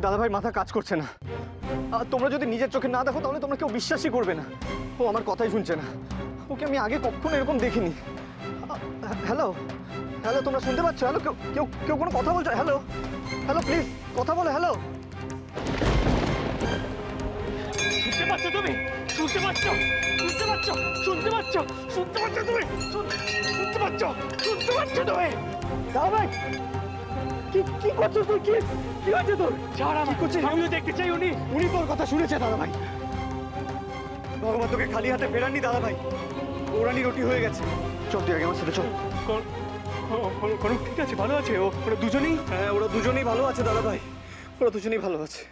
দাদা ভাই মাথা কাজ করছে না। তোমরা যদি নিজের চোখে না দেখো তাহলে তোমরা কেউ বিশ্বাসই করবে না। ও আমার কথাই শুনছে না। ওকে আমি আগে কখনো এরকম দেখিনি। হ্যালো হ্যালো, তোমরা শুনতে পাচ্ছ? হ্যালো, কেউ কেউ কেউ কোনো কথা বলছো? হ্যালো হ্যালো, প্লিজ কথা বলো। হ্যালো, শুনতে পাচ্ছ তুমি? শুনতে পাচ্ছ? শুনতে পাচ্ছ? শুনতে পাচ্ছ? শুনতে পাচ্ছ তুমি? শুনতে পাচ্ছ? শুনতে পাচ্ছ তুমি? দাদা ভাই, কি করছিস তুই? কি হয়েছে তোর? ছাড়া কি করছিস? আমিও দেখতে চাই। উনি তোর কথা শুনেছে দাদা ভাই। ভগবান তোকে খালি হাতে ফেরাননি দাদা ভাই। ওরানি রুটি হয়ে গেছে। চল তুই আগে আমার সাথে চল। ঠিক আছে, ভালো আছে ওরা দুজনেই? হ্যাঁ, ওরা দুজনেই ভালো আছে দাদা ভাই। ওরা দুজনেই ভালো আছে।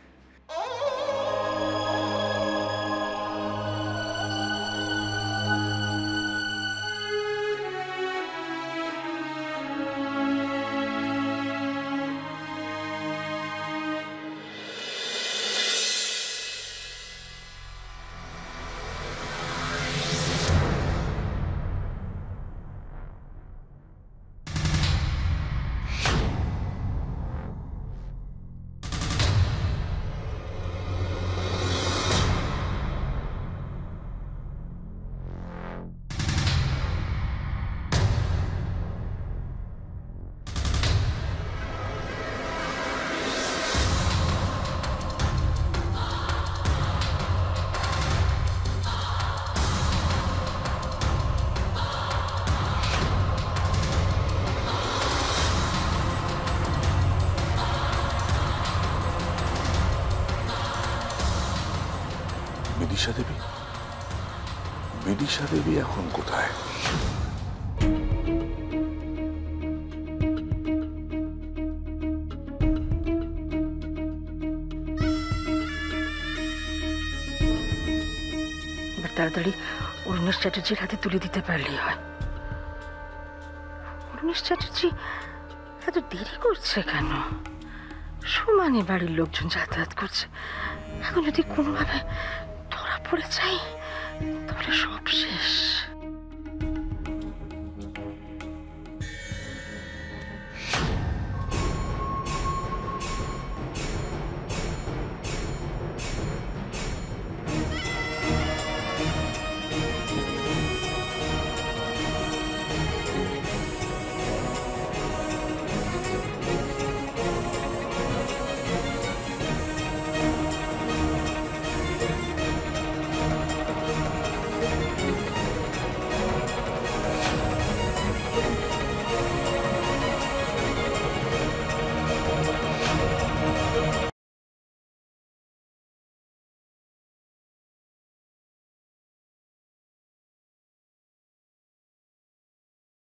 বিদিশা দেবী, বিদিশা দেবী এখন কোথায়? এবার তাড়াতাড়ি অরুণেশ চ্যাটার্জির হাতে তুলে দিতে পারলেই হয়। অরুণেশ চ্যাটার্জি এত দেরি করছে কেন? সমানে বাড়ির লোকজন যাতায়াত করছে। এখন যদি কোনোভাবে ধরা পড়ে যায় তাহলে সব শেষ।